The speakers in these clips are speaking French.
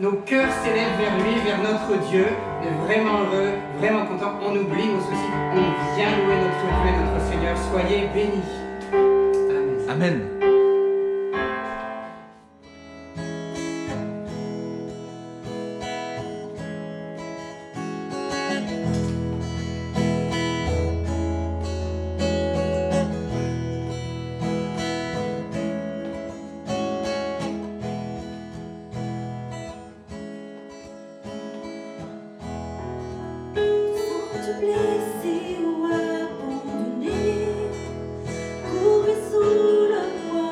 nos cœurs s'élèvent vers lui, vers notre Dieu. On est vraiment heureux, vraiment content. On oublie nos soucis. On vient louer notre Dieu et notre Seigneur. Soyez bénis. Amen. Amen. Sans te blesser ou abandonner, courir sous le poids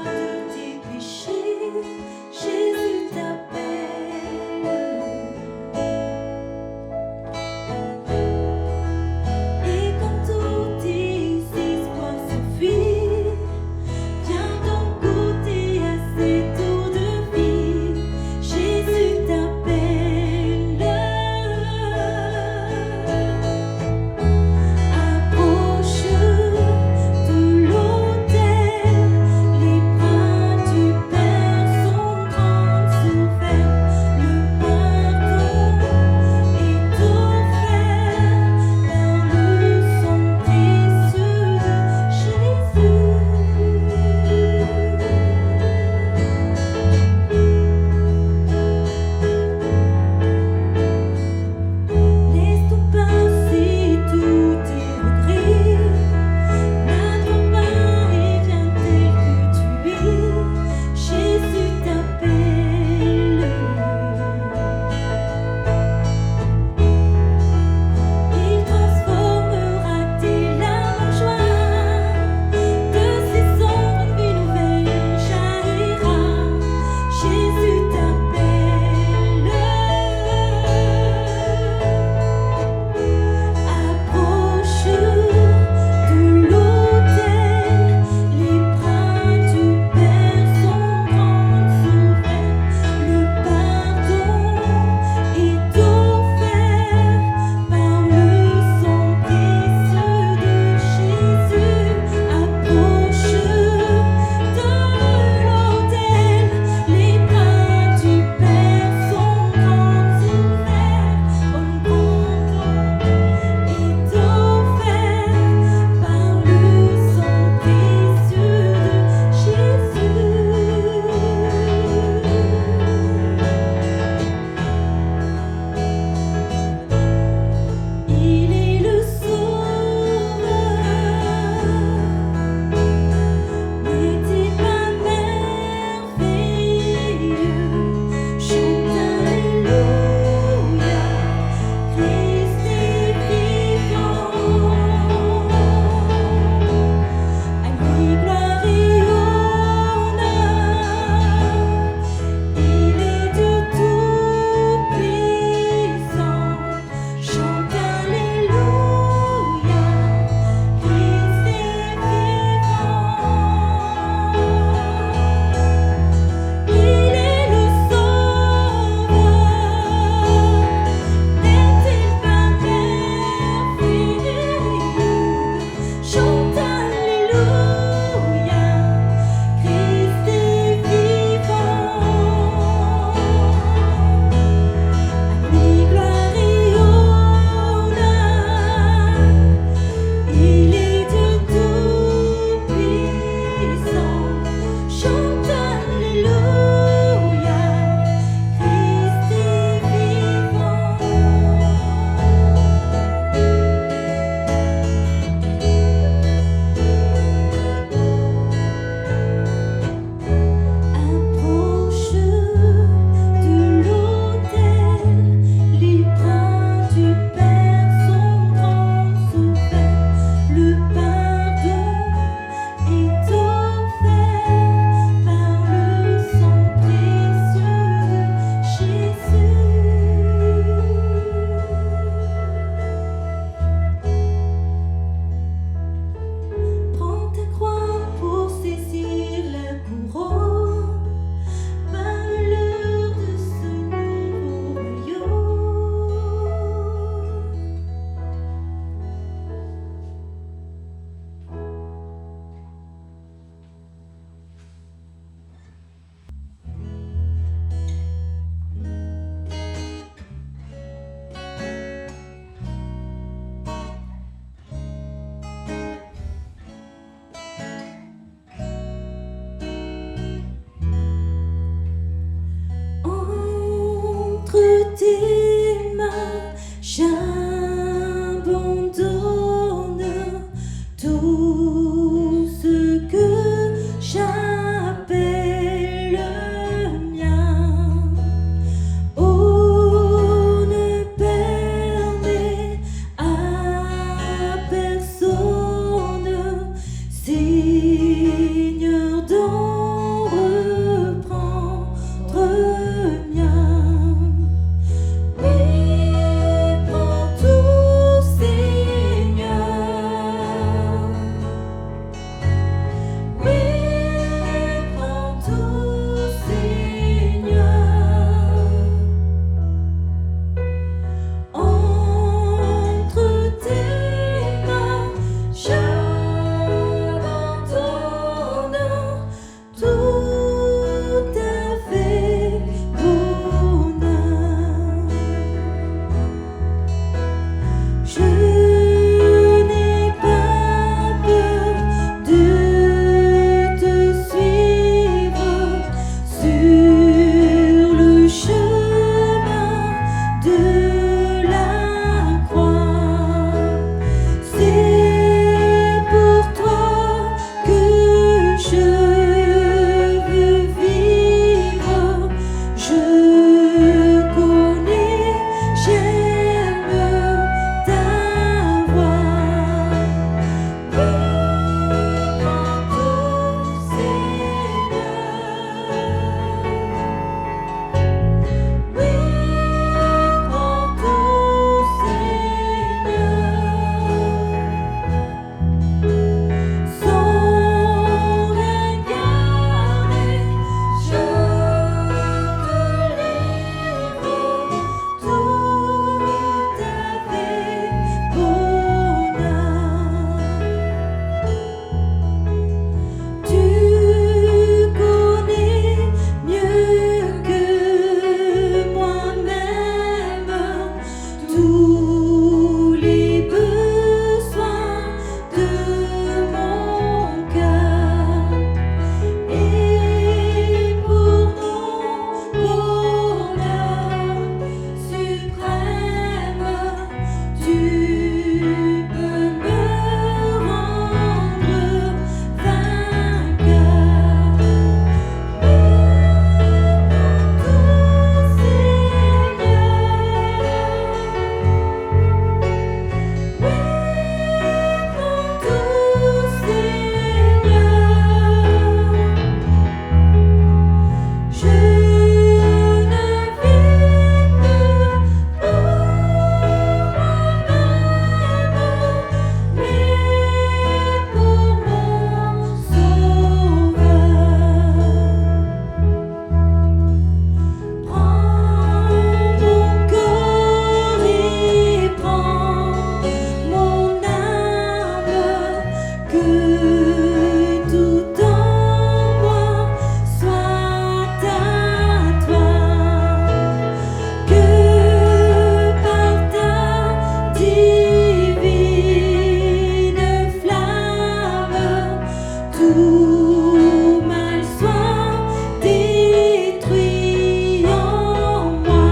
tout mal soit détruit en moi.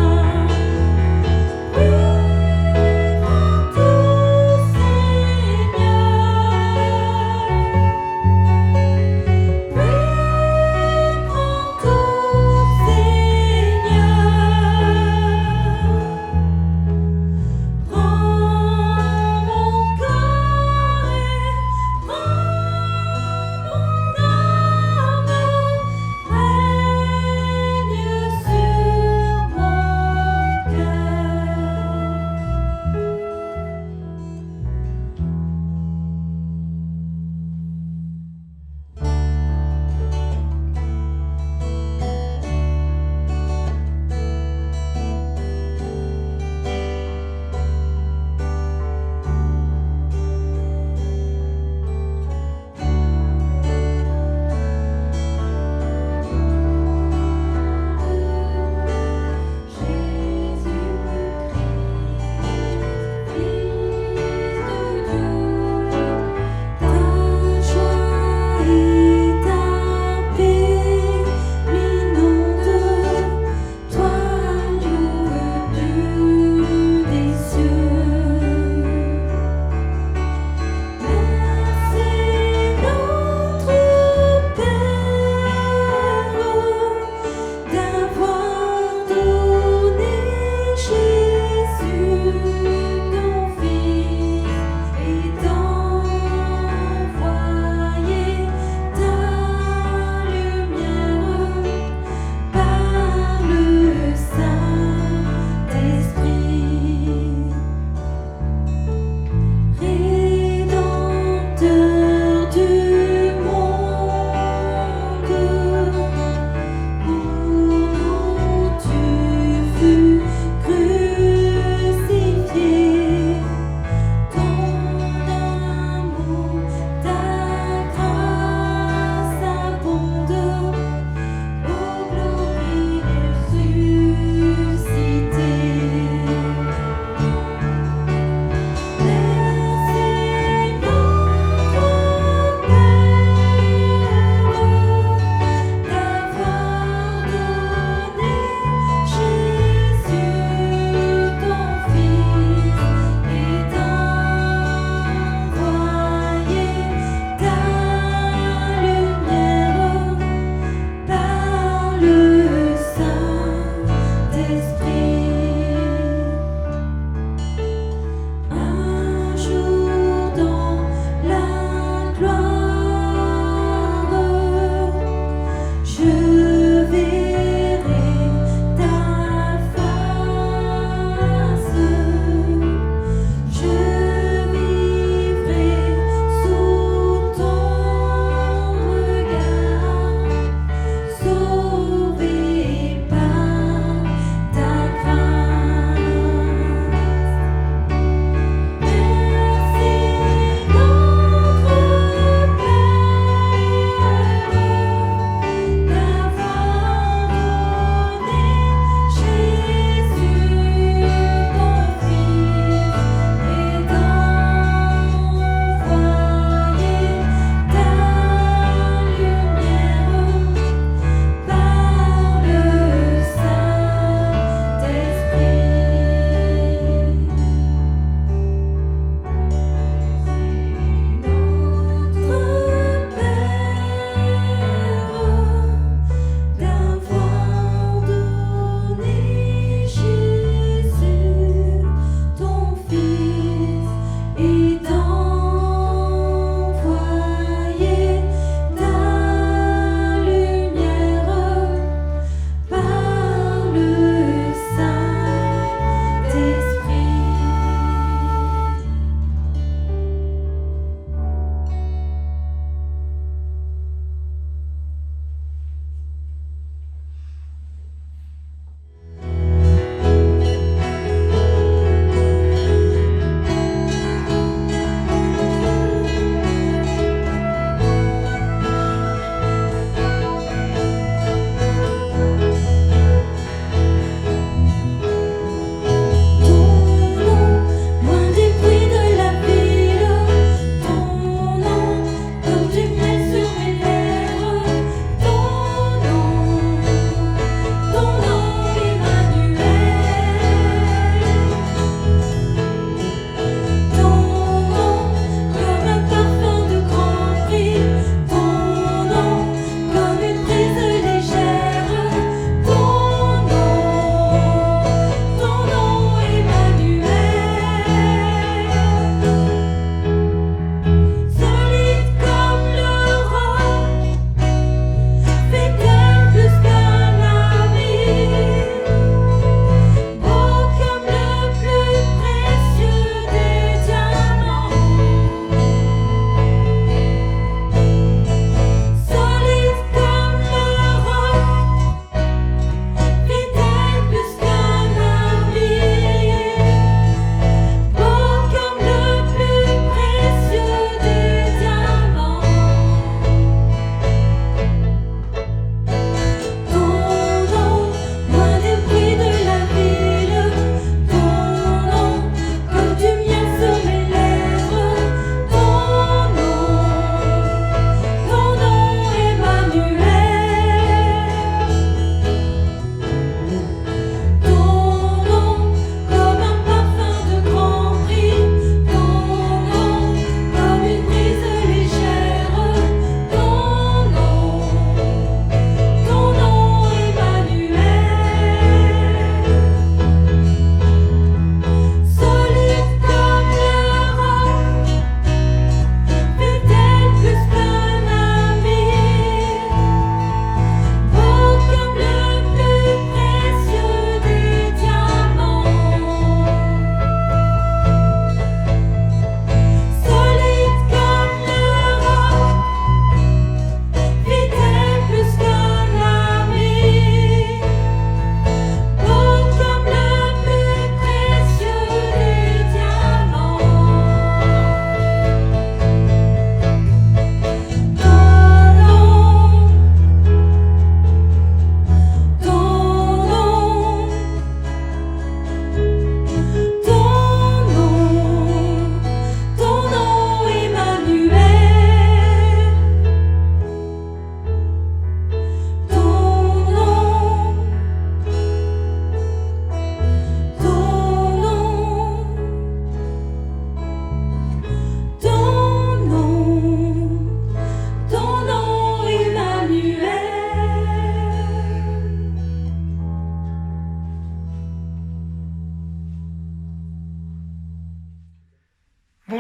Oui, prends tout, Seigneur. Oui, prends tout, Seigneur. Prends mon cœur et prends mon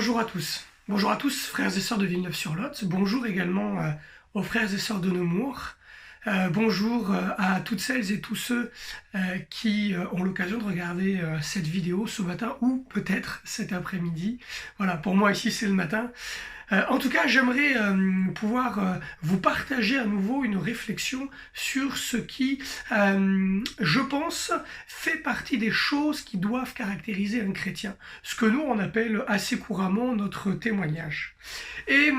Bonjour à tous. Bonjour à tous, frères et sœurs de Villeneuve-sur-Lot. Bonjour également aux frères et sœurs de Nemours. Bonjour à toutes celles et tous ceux qui ont l'occasion de regarder cette vidéo ce matin ou peut-être cet après-midi. Voilà, pour moi ici c'est le matin. En tout cas, j'aimerais pouvoir vous partager à nouveau une réflexion sur ce qui, je pense, fait partie des choses qui doivent caractériser un chrétien. Ce que nous, on appelle assez couramment notre témoignage. Et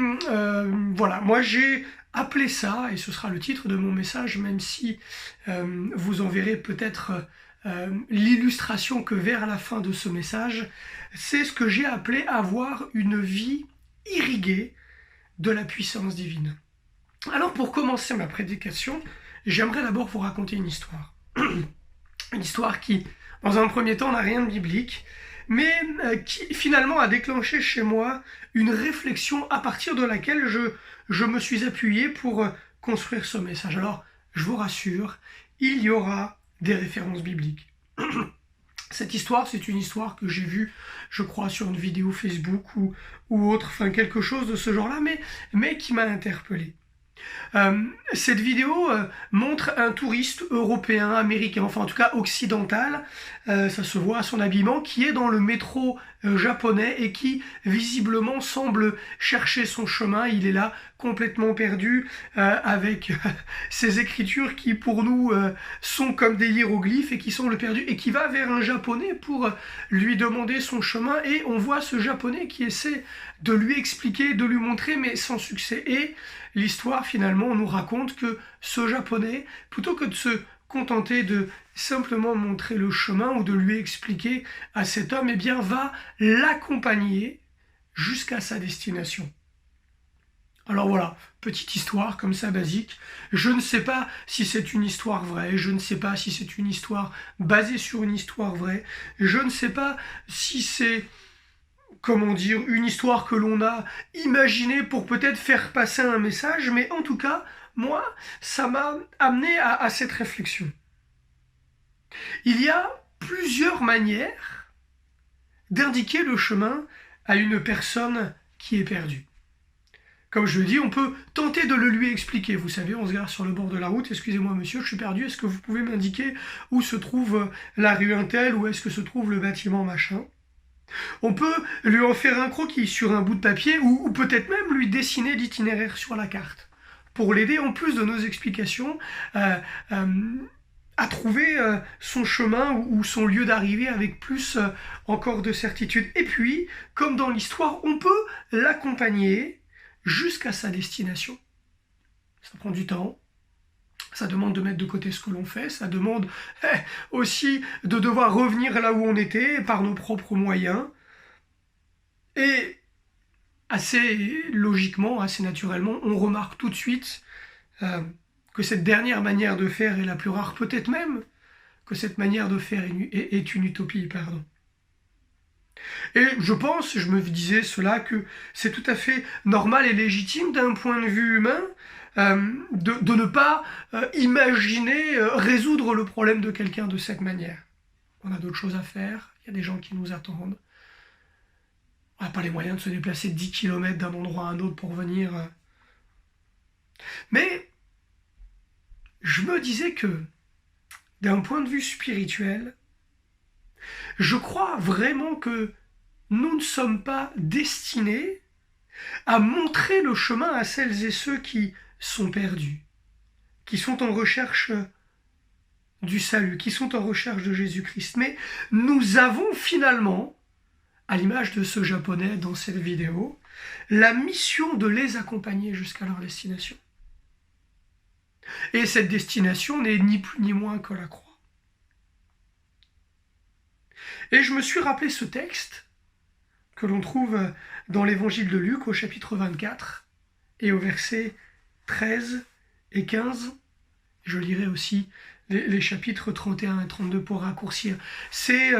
voilà, moi j'ai appelé ça, et ce sera le titre de mon message, même si vous en verrez peut-être l'illustration que vers la fin de ce message, c'est ce que j'ai appelé avoir une vie irriguée de la puissance divine. Alors pour commencer ma prédication, j'aimerais d'abord vous raconter une histoire. Une histoire qui, dans un premier temps, n'a rien de biblique, mais qui finalement a déclenché chez moi une réflexion à partir de laquelle je me suis appuyé pour construire ce message. Alors, je vous rassure, il y aura des références bibliques. Cette histoire, c'est une histoire que j'ai vue, je crois, sur une vidéo Facebook ou autre, enfin quelque chose de ce genre-là, mais qui m'a interpellé. Cette vidéo montre un touriste européen, américain, enfin en tout cas occidental, ça se voit à son habillement, qui est dans le métro japonais et qui visiblement semble chercher son chemin. Il est là complètement perdu avec ces écritures qui pour nous sont comme des hiéroglyphes et qui semblent perdus et qui va vers un japonais pour lui demander son chemin, et on voit ce japonais qui essaie de lui expliquer, de lui montrer, mais sans succès. Et l'histoire finalement nous raconte que ce japonais, plutôt que de se contenter de simplement montrer le chemin ou de lui expliquer à cet homme, eh bien va l'accompagner jusqu'à sa destination. Alors voilà, petite histoire comme ça basique. Je ne sais pas si c'est une histoire vraie, je ne sais pas si c'est une histoire basée sur une histoire vraie, je ne sais pas si c'est, comment dire, une histoire que l'on a imaginée pour peut-être faire passer un message, mais en tout cas, moi, ça m'a amené à cette réflexion. Il y a plusieurs manières d'indiquer le chemin à une personne qui est perdue. Comme je le dis, on peut tenter de le lui expliquer. Vous savez, on se gare sur le bord de la route. Excusez-moi monsieur, je suis perdu. Est-ce que vous pouvez m'indiquer où se trouve la rue Untel, où est-ce que se trouve le bâtiment machin? On peut lui en faire un croquis sur un bout de papier ou peut-être même lui dessiner l'itinéraire sur la carte pour l'aider, en plus de nos explications, à trouver son chemin ou son lieu d'arrivée avec plus encore de certitude. Et puis, comme dans l'histoire, on peut l'accompagner jusqu'à sa destination. Ça prend du temps. Ça demande de mettre de côté ce que l'on fait, ça demande aussi de devoir revenir là où on était par nos propres moyens. Et assez logiquement, assez naturellement, on remarque tout de suite que cette dernière manière de faire est la plus rare, peut-être même que cette manière de faire est une utopie, pardon. Et je pense, je me disais cela, que c'est tout à fait normal et légitime d'un point de vue humain de ne pas imaginer résoudre le problème de quelqu'un de cette manière. On a d'autres choses à faire, il y a des gens qui nous attendent. On n'a pas les moyens de se déplacer 10 km d'un endroit à un autre pour venir. Mais je me disais que, d'un point de vue spirituel, je crois vraiment que nous ne sommes pas destinés à montrer le chemin à celles et ceux qui sont perdus, qui sont en recherche du salut, qui sont en recherche de Jésus-Christ. Mais nous avons finalement, à l'image de ce japonais dans cette vidéo, la mission de les accompagner jusqu'à leur destination. Et cette destination n'est ni plus ni moins que la croix. Et je me suis rappelé ce texte que l'on trouve dans l'évangile de Luc au chapitre 24 et au verset 13 et 15. Je lirai aussi les chapitres 31 et 32 pour raccourcir. C'est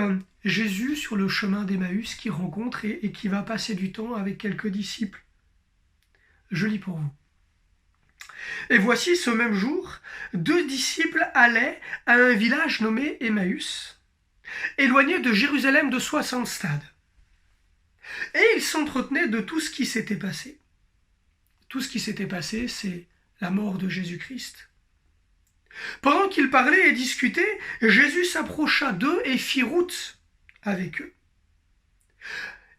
Jésus sur le chemin d'Emmaüs qui rencontre et qui va passer du temps avec quelques disciples. Je lis pour vous. Et voici ce même jour, 2 disciples allaient à un village nommé Emmaüs, éloigné de Jérusalem de 60 stades. Et il s'entretenait de tout ce qui s'était passé. Tout ce qui s'était passé, c'est la mort de Jésus-Christ. Pendant qu'ils parlaient et discutaient, Jésus s'approcha d'eux et fit route avec eux.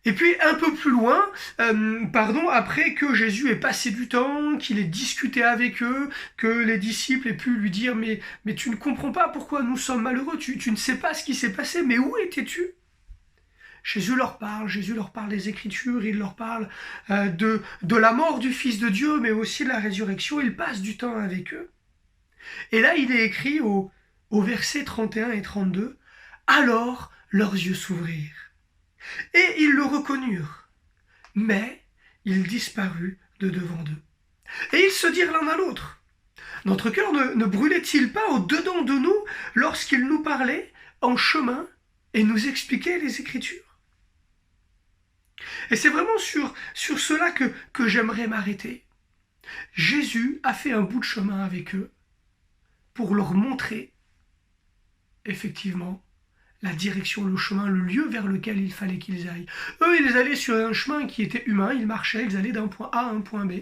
Et puis un peu plus loin, après que Jésus ait passé du temps, qu'il ait discuté avec eux, que les disciples aient pu lui dire mais tu ne comprends pas pourquoi nous sommes malheureux, tu ne sais pas ce qui s'est passé, mais où étais-tu? Jésus leur parle des Écritures, il leur parle de la mort du Fils de Dieu, mais aussi de la résurrection, il passe du temps avec eux. Et là, il est écrit au versets 31 et 32, « Alors leurs yeux s'ouvrirent, et ils le reconnurent, mais il disparut de devant d'eux. Et ils se dirent l'un à l'autre, « Notre cœur ne brûlait-il pas au-dedans de nous lorsqu'il nous parlait en chemin et nous expliquait les Écritures ?» Et c'est vraiment sur cela que j'aimerais m'arrêter. Jésus a fait un bout de chemin avec eux pour leur montrer, effectivement, la direction, le chemin, le lieu vers lequel il fallait qu'ils aillent. Eux, ils allaient sur un chemin qui était humain, ils marchaient, ils allaient d'un point A à un point B.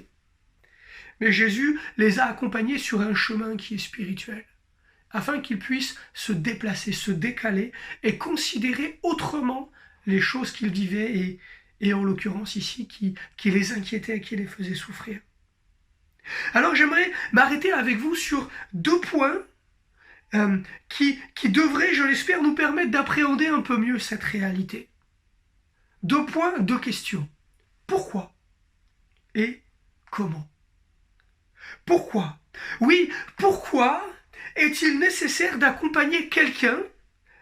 Mais Jésus les a accompagnés sur un chemin qui est spirituel, afin qu'ils puissent se déplacer, se décaler et considérer autrement les choses qu'ils vivaient et en l'occurrence ici, qui les inquiétaient, qui les faisaient souffrir. Alors j'aimerais m'arrêter avec vous sur 2 points qui devraient, je l'espère, nous permettre d'appréhender un peu mieux cette réalité. 2 points, 2 questions. Pourquoi et comment? Pourquoi? Oui, pourquoi est-il nécessaire d'accompagner quelqu'un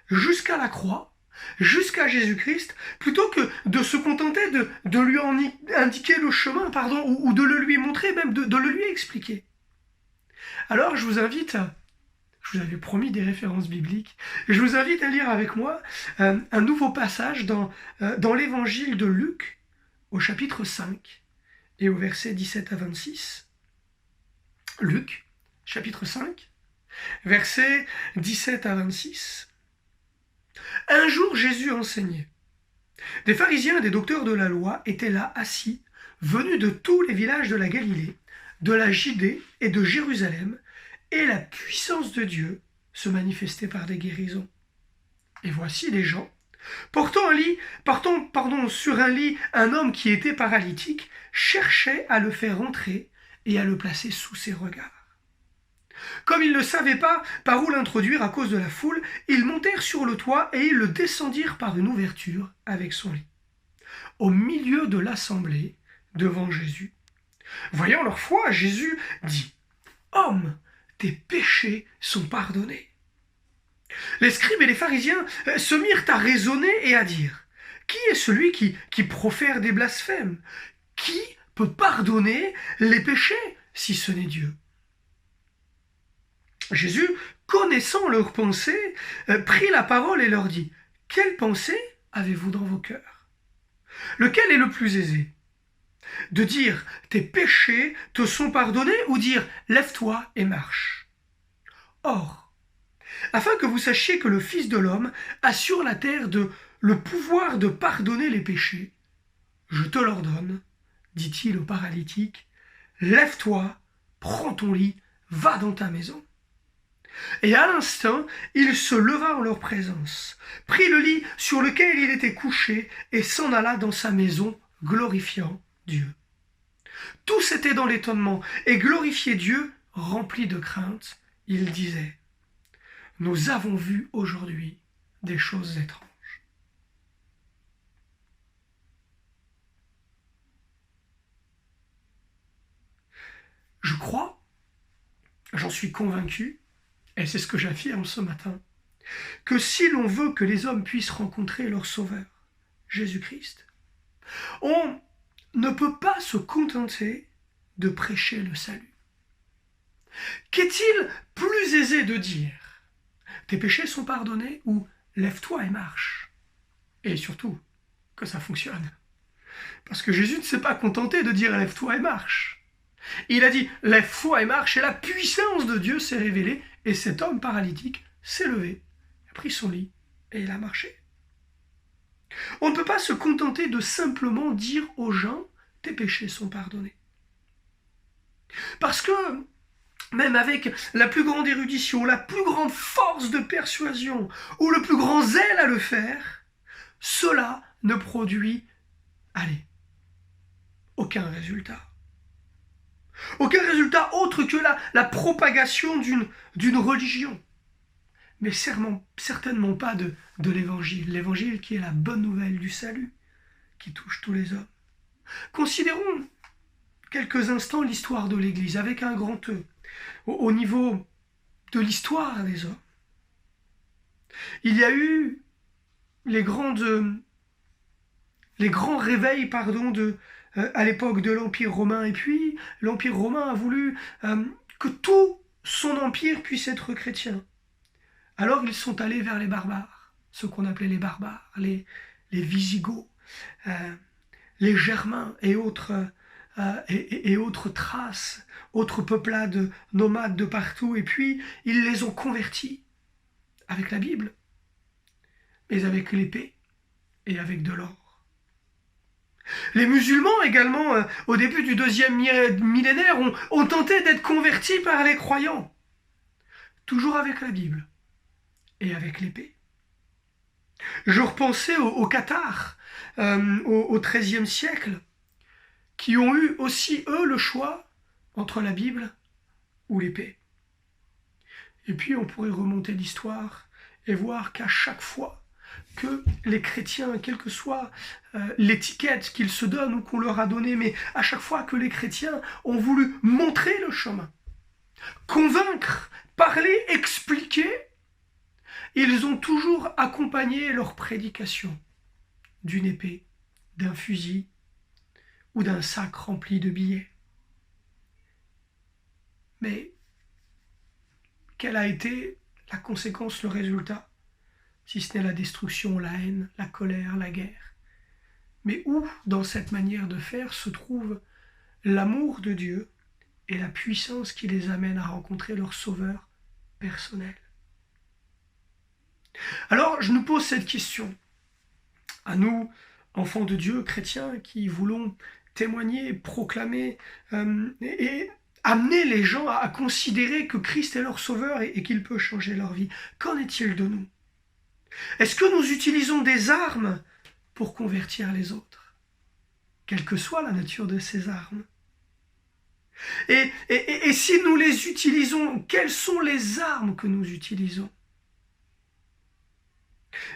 jusqu'à la croix, jusqu'à Jésus-Christ, plutôt que de se contenter de lui indiquer le chemin, ou de le lui montrer, même de le lui expliquer? Alors je vous invite, je vous avais promis des références bibliques, je vous invite à lire avec moi un nouveau passage dans l'évangile de Luc, au chapitre 5, et au verset 17 à 26. Luc, chapitre 5, versets 17 à 26. Un jour, Jésus enseignait. Des pharisiens et des docteurs de la loi étaient là assis, venus de tous les villages de la Galilée, de la Judée et de Jérusalem, et la puissance de Dieu se manifestait par des guérisons. Et voici des gens, portant sur un lit un homme qui était paralytique, cherchaient à le faire entrer et à le placer sous ses regards. Comme ils ne savaient pas par où l'introduire à cause de la foule, ils montèrent sur le toit et ils le descendirent par une ouverture avec son lit, au milieu de l'assemblée, devant Jésus. Voyant leur foi, Jésus dit, « Homme, tes péchés sont pardonnés. » Les scribes et les pharisiens se mirent à raisonner et à dire, « Qui est celui qui profère des blasphèmes? Qui peut pardonner les péchés si ce n'est Dieu ?» Jésus, connaissant leurs pensées, prit la parole et leur dit, « Quelle pensée avez-vous dans vos cœurs? Lequel est le plus aisé? De dire « Tes péchés te sont pardonnés » ou dire « Lève-toi et marche ». Or, afin que vous sachiez que le Fils de l'homme a sur la terre le pouvoir de pardonner les péchés, je te l'ordonne, dit-il au paralytique, « Lève-toi, prends ton lit, va dans ta maison. » Et à l'instant, il se leva en leur présence, prit le lit sur lequel il était couché et s'en alla dans sa maison, glorifiant Dieu. Tous étaient dans l'étonnement et glorifiaient Dieu, remplis de crainte. Ils disaient, « Nous avons vu aujourd'hui des choses étranges. » Je crois, j'en suis convaincu, et c'est ce que j'affirme ce matin, que si l'on veut que les hommes puissent rencontrer leur Sauveur, Jésus-Christ, on ne peut pas se contenter de prêcher le salut. Qu'est-il plus aisé de dire « Tes péchés sont pardonnés » ou « Lève-toi et marche » et surtout, que ça fonctionne. Parce que Jésus ne s'est pas contenté de dire « Lève-toi et marche ». Il a dit « Lève-toi et marche » et la puissance de Dieu s'est révélée et cet homme paralytique s'est levé, a pris son lit et il a marché. On ne peut pas se contenter de simplement dire aux gens « tes péchés sont pardonnés ». Parce que même avec la plus grande érudition, la plus grande force de persuasion ou le plus grand zèle à le faire, cela ne produit, aucun résultat. Aucun résultat autre que la propagation d'une religion. Mais certainement pas de l'évangile. L'évangile qui est la bonne nouvelle du salut, qui touche tous les hommes. Considérons quelques instants l'histoire de l'Église avec un grand E, au niveau de l'histoire des hommes. Il y a eu les grands réveils à l'époque de l'Empire romain, et puis l'Empire romain a voulu que tout son empire puisse être chrétien. Alors ils sont allés vers les barbares, ceux qu'on appelait les barbares, les Visigoths, les Germains et autres Thraces, autres peuplades nomades de partout, et puis ils les ont convertis avec la Bible, mais avec l'épée et avec de l'or. Les musulmans également, au début du deuxième millénaire, ont tenté d'être convertis par les croyants, toujours avec la Bible et avec l'épée. Je repensais aux Cathares, au XIIIe siècle, qui ont eu aussi, eux, le choix entre la Bible ou l'épée. Et puis on pourrait remonter l'histoire et voir qu'à chaque fois que les chrétiens, quelle que soit l'étiquette qu'ils se donnent ou qu'on leur a donnée, mais à chaque fois que les chrétiens ont voulu montrer le chemin, convaincre, parler, expliquer, ils ont toujours accompagné leur prédication d'une épée, d'un fusil ou d'un sac rempli de billets. Mais quelle a été la conséquence, le résultat, si ce n'est la destruction, la haine, la colère, la guerre? Mais où, dans cette manière de faire, se trouve l'amour de Dieu et la puissance qui les amène à rencontrer leur sauveur personnel? Alors, je nous pose cette question, à nous, enfants de Dieu, chrétiens, qui voulons témoigner, proclamer et amener les gens à considérer que Christ est leur sauveur et qu'il peut changer leur vie. Qu'en est-il de nous? Est-ce que nous utilisons des armes pour convertir les autres, quelle que soit la nature de ces armes? Et si nous les utilisons, quelles sont les armes que nous utilisons?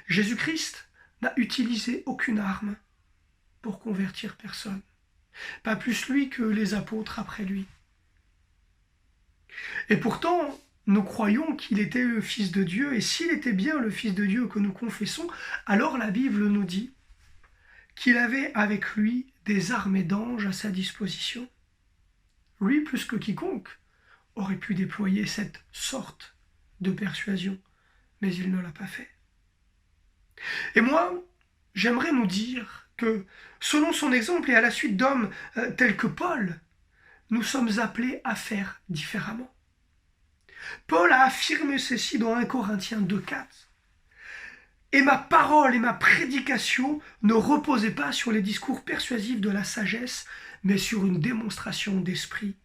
Jésus-Christ n'a utilisé aucune arme pour convertir personne, pas plus lui que les apôtres après lui. Et pourtant, nous croyons qu'il était le Fils de Dieu, et s'il était bien le Fils de Dieu que nous confessons, alors la Bible nous dit qu'il avait avec lui des armées d'anges à sa disposition. Lui, plus que quiconque, aurait pu déployer cette sorte de persuasion, mais il ne l'a pas fait. Et moi, j'aimerais nous dire que, selon son exemple et à la suite d'hommes tels que Paul, nous sommes appelés à faire différemment. Paul a affirmé ceci dans 1 Corinthiens 2,4. « Et ma parole et ma prédication ne reposaient pas sur les discours persuasifs de la sagesse, mais sur une démonstration d'esprit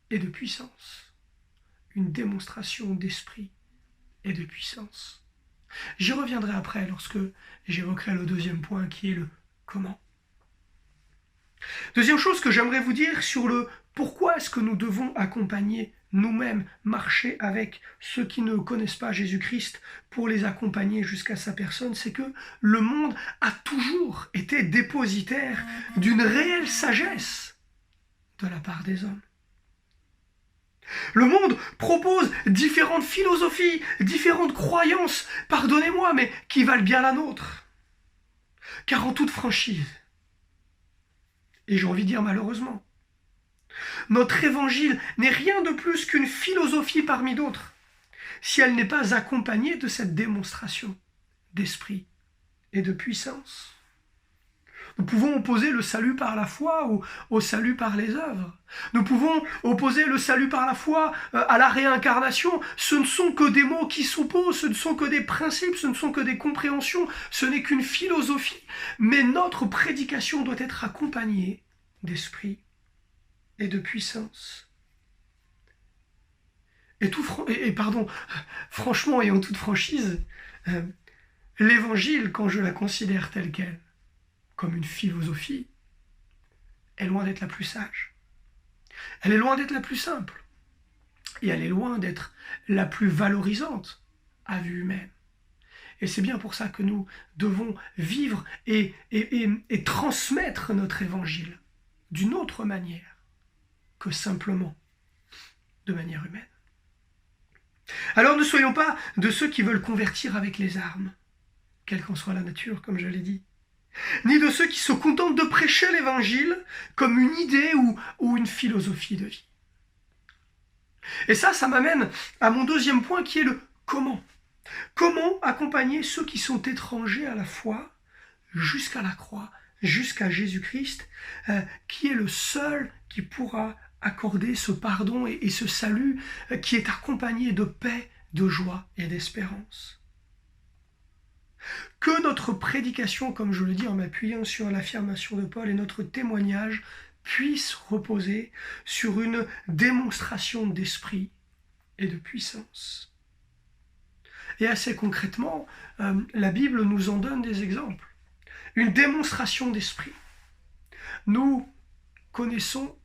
et de puissance. » Une démonstration d'esprit et de puissance. J'y reviendrai après lorsque j'évoquerai le deuxième point qui est le comment. Deuxième chose que j'aimerais vous dire sur le pourquoi est-ce que nous devons accompagner nous-mêmes, marcher avec ceux qui ne connaissent pas Jésus-Christ pour les accompagner jusqu'à sa personne, c'est que le monde a toujours été dépositaire d'une réelle sagesse de la part des hommes. Le monde propose différentes philosophies, différentes croyances, pardonnez-moi, mais qui valent bien la nôtre. Car en toute franchise, et j'ai envie de dire malheureusement, notre évangile n'est rien de plus qu'une philosophie parmi d'autres, si elle n'est pas accompagnée de cette démonstration d'esprit et de puissance. Nous pouvons opposer le salut par la foi au salut par les œuvres. Nous pouvons opposer le salut par la foi à la réincarnation. Ce ne sont que des mots qui s'opposent, ce ne sont que des principes, ce ne sont que des compréhensions, ce n'est qu'une philosophie. Mais notre prédication doit être accompagnée d'esprit et de puissance. Franchement et en toute franchise, l'évangile, quand je la considère telle qu'elle, comme une philosophie, est loin d'être la plus sage. Elle est loin d'être la plus simple. Et elle est loin d'être la plus valorisante à vue humaine. Et c'est bien pour ça que nous devons vivre et transmettre notre évangile d'une autre manière que simplement de manière humaine. Alors ne soyons pas de ceux qui veulent convertir avec les armes, quelle qu'en soit la nature, comme je l'ai dit, ni de ceux qui se contentent de prêcher l'évangile comme une idée ou une philosophie de vie. Et ça m'amène à mon deuxième point qui est le comment. Comment accompagner ceux qui sont étrangers à la foi jusqu'à la croix, jusqu'à Jésus-Christ, qui est le seul qui pourra accorder ce pardon et ce salut qui est accompagné de paix, de joie et d'espérance. Que notre prédication, comme je le dis en m'appuyant sur l'affirmation de Paul, et notre témoignage puissent reposer sur une démonstration d'esprit et de puissance. Et assez concrètement, la Bible nous en donne des exemples. Une démonstration d'esprit. Nous connaissons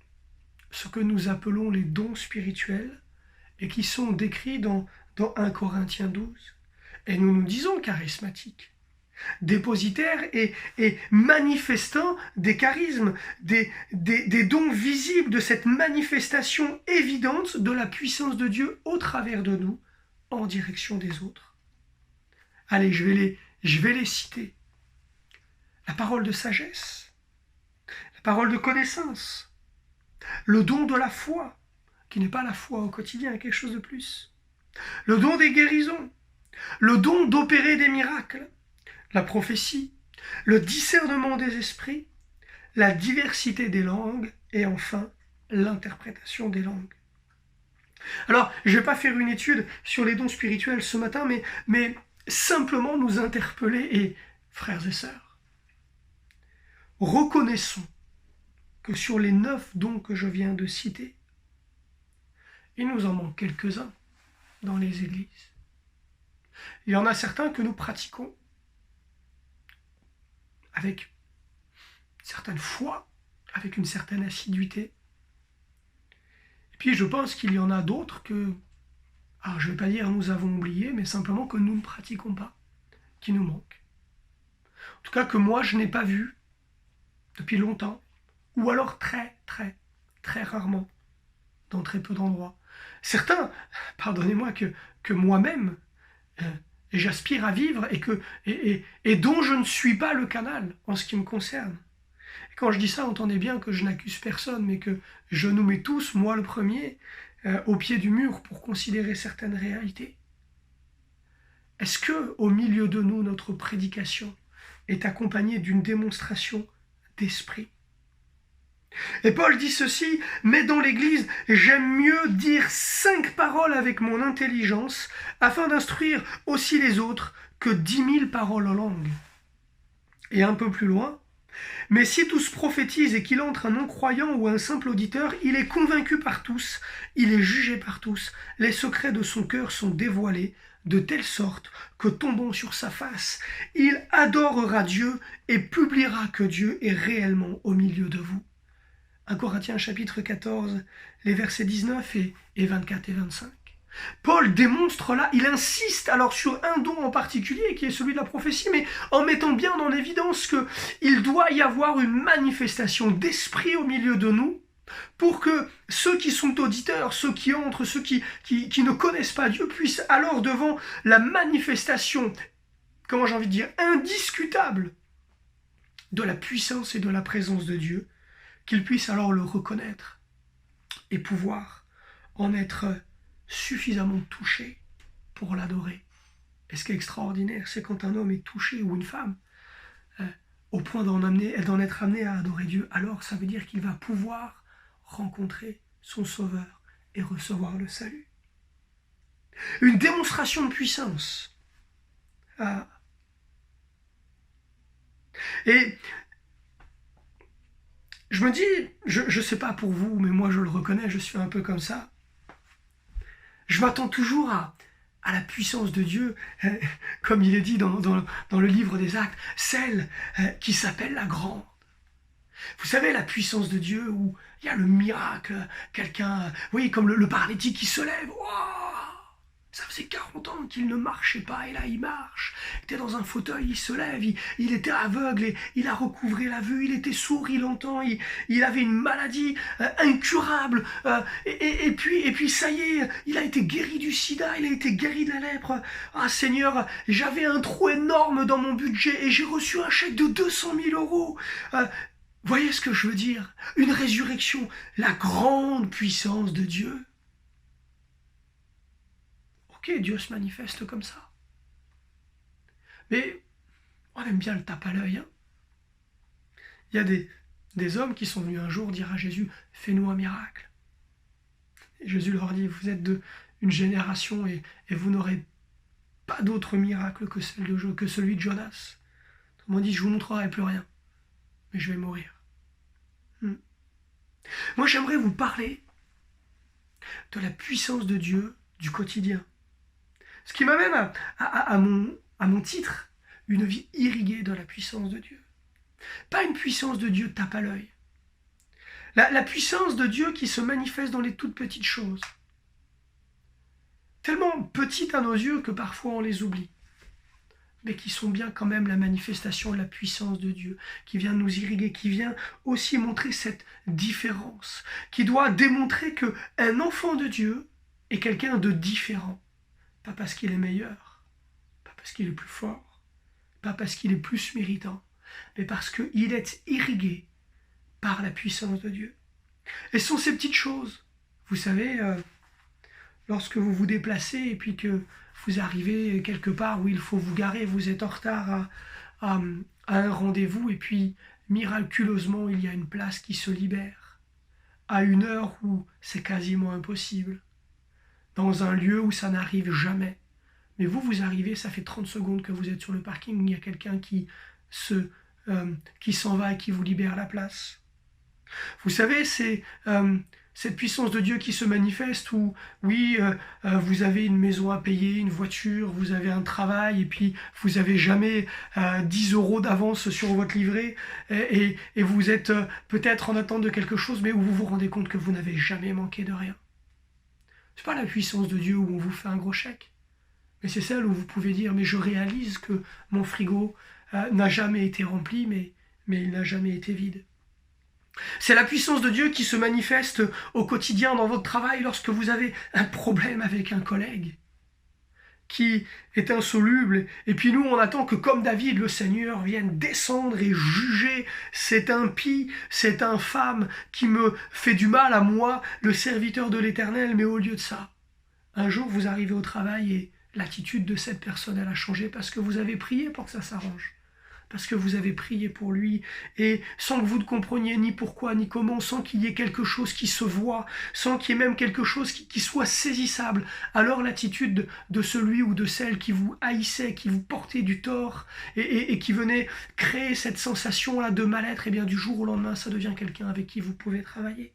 ce que nous appelons les dons spirituels et qui sont décrits dans 1 Corinthiens 12. Et nous nous disons charismatiques, dépositaires et manifestant des charismes, des dons visibles de cette manifestation évidente de la puissance de Dieu au travers de nous, en direction des autres. Allez, je vais les citer. La parole de sagesse, la parole de connaissance, le don de la foi, qui n'est pas la foi au quotidien, quelque chose de plus, le don des guérisons, le don d'opérer des miracles, la prophétie, le discernement des esprits, la diversité des langues et enfin l'interprétation des langues. Alors, je ne vais pas faire une étude sur les dons spirituels ce matin, mais simplement nous interpeller et, frères et sœurs, reconnaissons que sur les 9 dons que je viens de citer, il nous en manque quelques-uns dans les églises. Il y en a certains que nous pratiquons avec une certaine foi, avec une certaine assiduité. Et puis je pense qu'il y en a d'autres que, alors je ne vais pas dire nous avons oublié, mais simplement que nous ne pratiquons pas, qui nous manquent. En tout cas que moi je n'ai pas vu depuis longtemps, ou alors très, très, très rarement, dans très peu d'endroits. Certains, pardonnez-moi, que moi-même, j'aspire à vivre et dont je ne suis pas le canal en ce qui me concerne. Et quand je dis ça, entendez bien que je n'accuse personne, mais que je nous mets tous, moi le premier, au pied du mur pour considérer certaines réalités. Est-ce que, au milieu de nous, notre prédication est accompagnée d'une démonstration d'esprit? Et Paul dit ceci, mais dans l'Église, j'aime mieux dire 5 paroles avec mon intelligence, afin d'instruire aussi les autres, que 10 000 paroles en langue. Et un peu plus loin, mais si tous prophétisent et qu'il entre un non-croyant ou un simple auditeur, il est convaincu par tous, il est jugé par tous, les secrets de son cœur sont dévoilés, de telle sorte que tombant sur sa face, il adorera Dieu et publiera que Dieu est réellement au milieu de vous. 1 Corinthiens chapitre 14, les versets 19 et 24 et 25. Paul démontre là, il insiste alors sur un don en particulier qui est celui de la prophétie, mais en mettant bien en évidence qu'il doit y avoir une manifestation d'esprit au milieu de nous pour que ceux qui sont auditeurs, ceux qui entrent, ceux qui ne connaissent pas Dieu puissent alors devant la manifestation, comment j'ai envie de dire, indiscutable de la puissance et de la présence de Dieu, qu'ils puissent alors le reconnaître et pouvoir en être suffisamment touchés pour l'adorer. Et ce qui est extraordinaire, c'est quand un homme est touché, ou une femme, au point d'en être amené à adorer Dieu, alors ça veut dire qu'il va pouvoir rencontrer son Sauveur et recevoir le salut. Une démonstration de puissance. Ah. Et je me dis, je ne sais pas pour vous, mais moi je le reconnais, je suis un peu comme ça. Je m'attends toujours à la puissance de Dieu, comme il est dit dans le livre des Actes, celle qui s'appelle la grande. Vous savez, la puissance de Dieu où il y a le miracle, quelqu'un, oui, comme le paralytique qui se lève, wow, ça faisait 40 ans qu'il ne marchait pas, et là il marche, il était dans un fauteuil, il se lève, il était aveugle, et il a recouvré la vue, il était sourd, il entend, il avait une maladie incurable, et puis ça y est, il a été guéri du sida, il a été guéri de la lèpre. Ah Seigneur, j'avais un trou énorme dans mon budget, et j'ai reçu un chèque de 200 000 €. Voyez ce que je veux dire? Une résurrection, la grande puissance de Dieu. Ok, Dieu se manifeste comme ça. Mais on aime bien le tape à l'œil. Hein. Il y a des hommes qui sont venus un jour dire à Jésus, fais-nous un miracle. Et Jésus leur dit, vous êtes une génération et vous n'aurez pas d'autre miracle que celui de Jonas. Autrement dit, je vous montrerai plus rien, mais je vais mourir. Moi, j'aimerais vous parler de la puissance de Dieu du quotidien. Ce qui m'amène à mon titre, une vie irriguée de la puissance de Dieu. Pas une puissance de Dieu tape à l'œil. La puissance de Dieu qui se manifeste dans les toutes petites choses. Tellement petites à nos yeux que parfois on les oublie. Mais qui sont bien quand même la manifestation de la puissance de Dieu, qui vient nous irriguer, qui vient aussi montrer cette différence, qui doit démontrer qu'un enfant de Dieu est quelqu'un de différent. Pas parce qu'il est meilleur, pas parce qu'il est plus fort, pas parce qu'il est plus méritant, mais parce qu'il est irrigué par la puissance de Dieu. Et ce sont ces petites choses. Vous savez, lorsque vous vous déplacez et puis que vous arrivez quelque part où il faut vous garer, vous êtes en retard à un rendez-vous et puis miraculeusement il y a une place qui se libère à une heure où c'est quasiment impossible, dans un lieu où ça n'arrive jamais. Mais vous arrivez, ça fait 30 secondes que vous êtes sur le parking, il y a quelqu'un qui s'en va et qui vous libère la place. Vous savez, c'est cette puissance de Dieu qui se manifeste où, oui, vous avez une maison à payer, une voiture, vous avez un travail, et puis vous n'avez jamais 10 € d'avance sur votre livret, et vous êtes peut-être en attente de quelque chose, mais où vous vous rendez compte que vous n'avez jamais manqué de rien. Ce n'est pas la puissance de Dieu où on vous fait un gros chèque, mais c'est celle où vous pouvez dire, mais je réalise que mon frigo n'a jamais été rempli, mais il n'a jamais été vide. C'est la puissance de Dieu qui se manifeste au quotidien dans votre travail lorsque vous avez un problème avec un collègue qui est insoluble. Et puis nous, on attend que comme David, le Seigneur vienne descendre et juger cet impie, cette infâme qui me fait du mal à moi, le serviteur de l'Éternel. Mais au lieu de ça, un jour vous arrivez au travail et l'attitude de cette personne, elle a changé parce que vous avez prié pour que ça s'arrange. Parce que vous avez prié pour lui, et sans que vous ne compreniez ni pourquoi ni comment, sans qu'il y ait quelque chose qui se voit, sans qu'il y ait même quelque chose qui soit saisissable, alors l'attitude de celui ou de celle qui vous haïssait, qui vous portait du tort, et qui venait créer cette sensation-là de mal-être, et bien du jour au lendemain, ça devient quelqu'un avec qui vous pouvez travailler.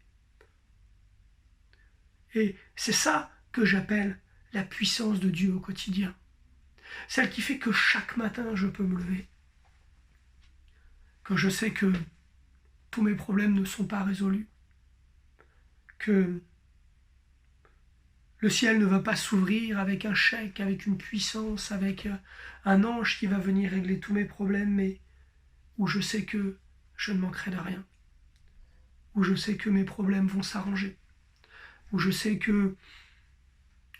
Et c'est ça que j'appelle la puissance de Dieu au quotidien. Celle qui fait que chaque matin, je peux me lever. Que je sais que tous mes problèmes ne sont pas résolus, que le ciel ne va pas s'ouvrir avec un chèque, avec une puissance, avec un ange qui va venir régler tous mes problèmes, mais où je sais que je ne manquerai de rien, où je sais que mes problèmes vont s'arranger, où je sais que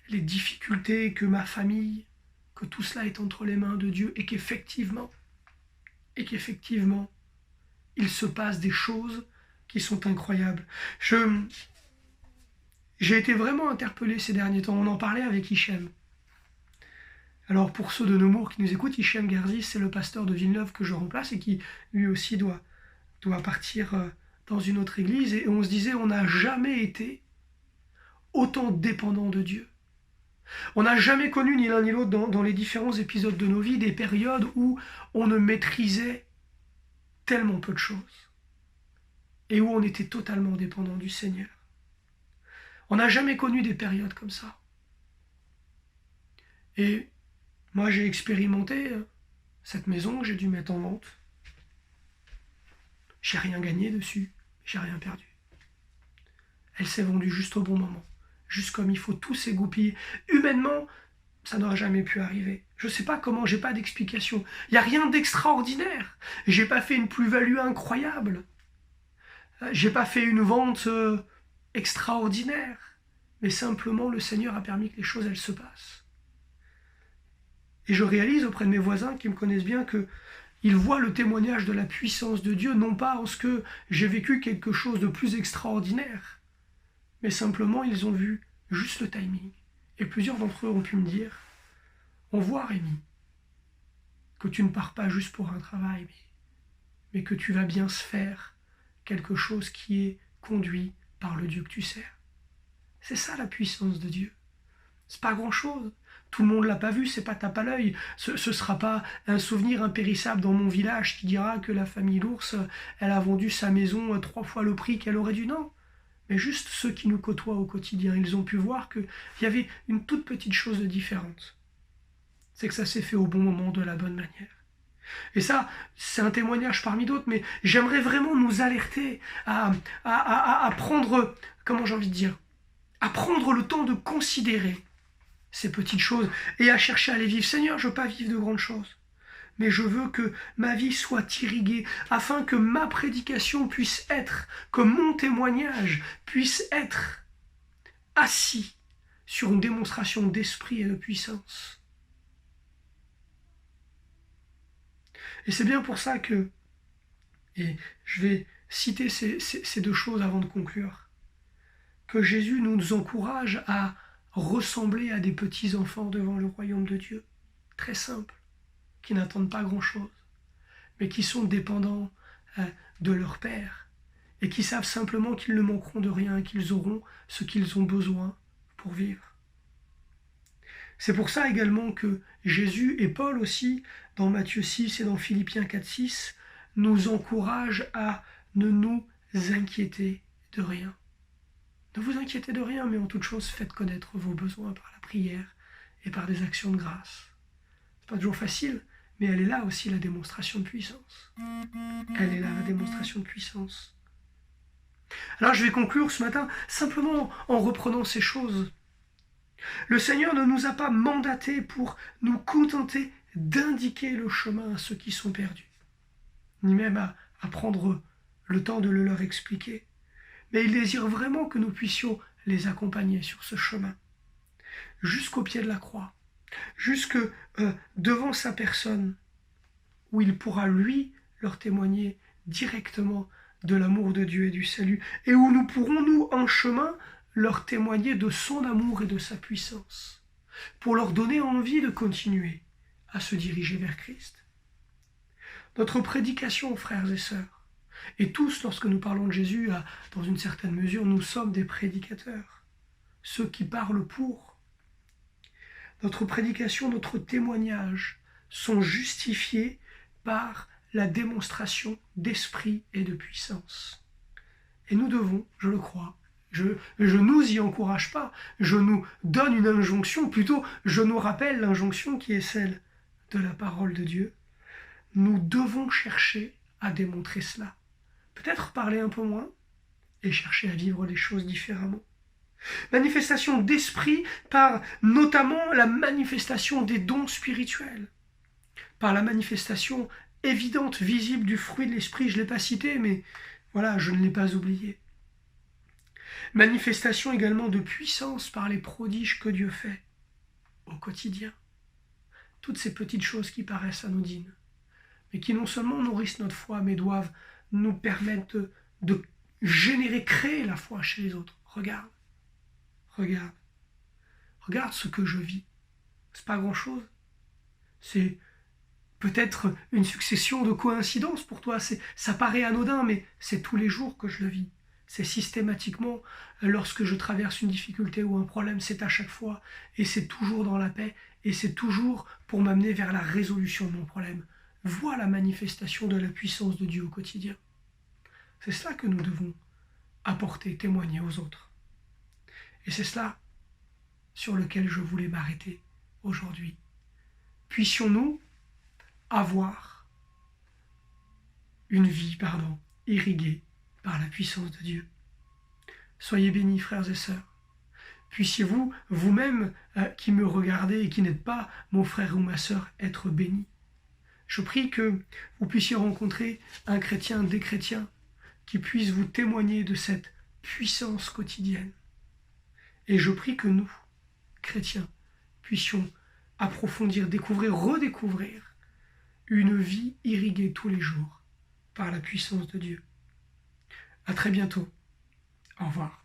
les difficultés, que ma famille, que tout cela est entre les mains de Dieu et qu'effectivement, il se passe des choses qui sont incroyables. J'ai été vraiment interpellé ces derniers temps, on en parlait avec Hichem. Alors pour ceux de Nemours qui nous écoutent, Hichem Gerzis, c'est le pasteur de Villeneuve que je remplace et qui lui aussi doit partir dans une autre église. Et on se disait, on n'a jamais été autant dépendant de Dieu. On n'a jamais connu ni l'un ni l'autre dans les différents épisodes de nos vies des périodes où on ne maîtrisait tellement peu de choses et où on était totalement dépendant du Seigneur. On n'a jamais connu des périodes comme ça. Et moi, j'ai expérimenté cette maison que j'ai dû mettre en vente. J'ai rien gagné dessus, j'ai rien perdu. Elle s'est vendue juste au bon moment, juste comme il faut, tout s'est goupillé. Humainement, ça n'aurait jamais pu arriver. Je ne sais pas comment, j'ai pas d'explication. Il n'y a rien d'extraordinaire. J'ai pas fait une plus-value incroyable. J'ai pas fait une vente extraordinaire. Mais simplement, le Seigneur a permis que les choses, elles se passent. Et je réalise auprès de mes voisins qui me connaissent bien qu'ils voient le témoignage de la puissance de Dieu, non pas en ce que j'ai vécu quelque chose de plus extraordinaire, mais simplement ils ont vu juste le timing. Et plusieurs d'entre eux ont pu me dire, on voit Rémi, que tu ne pars pas juste pour un travail, mais que tu vas bien se faire quelque chose qui est conduit par le Dieu que tu sers. C'est ça la puissance de Dieu. C'est pas grand-chose. Tout le monde l'a pas vu, c'est pas tape à l'œil. Ce sera pas un souvenir impérissable dans mon village qui dira que la famille Lours, elle a vendu sa maison 3 fois le prix qu'elle aurait dû. Non. Mais juste ceux qui nous côtoient au quotidien, ils ont pu voir qu'il y avait une toute petite chose de différente. C'est que ça s'est fait au bon moment, de la bonne manière. Et ça, c'est un témoignage parmi d'autres, mais j'aimerais vraiment nous alerter à prendre, comment j'ai envie de dire, à prendre le temps de considérer ces petites choses et à chercher à les vivre. Seigneur, je ne veux pas vivre de grandes choses, mais je veux que ma vie soit irriguée afin que ma prédication puisse être, que mon témoignage puisse être assis sur une démonstration d'esprit et de puissance. Et c'est bien pour ça que, et je vais citer ces deux choses avant de conclure, que Jésus nous encourage à ressembler à des petits-enfants devant le royaume de Dieu, très simples, qui n'attendent pas grand-chose, mais qui sont dépendants de leur Père, et qui savent simplement qu'ils ne manqueront de rien, qu'ils auront ce qu'ils ont besoin pour vivre. C'est pour ça également que Jésus et Paul aussi, dans Matthieu 6 et dans Philippiens 4-6, nous encouragent à ne nous inquiéter de rien. Ne vous inquiétez de rien, mais en toute chose, faites connaître vos besoins par la prière et par des actions de grâce. C'est pas toujours facile, mais elle est là aussi la démonstration de puissance. Elle est là la démonstration de puissance. Alors je vais conclure ce matin simplement en reprenant ces choses. Le Seigneur ne nous a pas mandatés pour nous contenter d'indiquer le chemin à ceux qui sont perdus, ni même à prendre le temps de le leur expliquer. Mais il désire vraiment que nous puissions les accompagner sur ce chemin, jusqu'au pied de la croix, jusque devant sa personne, où il pourra, lui, leur témoigner directement de l'amour de Dieu et du salut, et où nous pourrons, nous, en chemin, leur témoigner de son amour et de sa puissance, pour leur donner envie de continuer à se diriger vers Christ. Notre prédication, frères et sœurs, et tous, lorsque nous parlons de Jésus, dans une certaine mesure, nous sommes des prédicateurs, ceux qui parlent pour. Notre prédication, notre témoignage sont justifiés par la démonstration d'esprit et de puissance. Et nous devons, je le crois, je nous y encourage pas, je nous donne une injonction, plutôt je nous rappelle l'injonction qui est celle de la parole de Dieu. Nous devons chercher à démontrer cela. Peut-être parler un peu moins et chercher à vivre les choses différemment. Manifestation d'esprit par notamment la manifestation des dons spirituels, par la manifestation évidente, visible du fruit de l'esprit. Je ne l'ai pas cité, mais voilà, je ne l'ai pas oublié. Manifestation également de puissance par les prodiges que Dieu fait au quotidien. Toutes ces petites choses qui paraissent anodines, mais qui non seulement nourrissent notre foi, mais doivent nous permettre de générer, créer la foi chez les autres. Regarde ce que je vis. C'est pas grand-chose, C'est peut-être une succession de coïncidences pour toi. Ça paraît anodin, mais c'est tous les jours que je le vis. C'est systématiquement lorsque je traverse une difficulté ou un problème, c'est à chaque fois, et c'est toujours dans la paix, et c'est toujours pour m'amener vers la résolution de mon problème. Vois la manifestation de la puissance de Dieu au quotidien. C'est cela que nous devons apporter, témoigner aux autres. Et c'est cela sur lequel je voulais m'arrêter aujourd'hui. Puissions-nous avoir une vie, irriguée par la puissance de Dieu. Soyez bénis, frères et sœurs. Puissiez-vous, vous-même qui me regardez et qui n'êtes pas mon frère ou ma sœur, être bénis. Je prie que vous puissiez rencontrer un chrétien, des chrétiens, qui puissent vous témoigner de cette puissance quotidienne. Et je prie que nous, chrétiens, puissions approfondir, découvrir, redécouvrir une vie irriguée tous les jours par la puissance de Dieu. À très bientôt. Au revoir.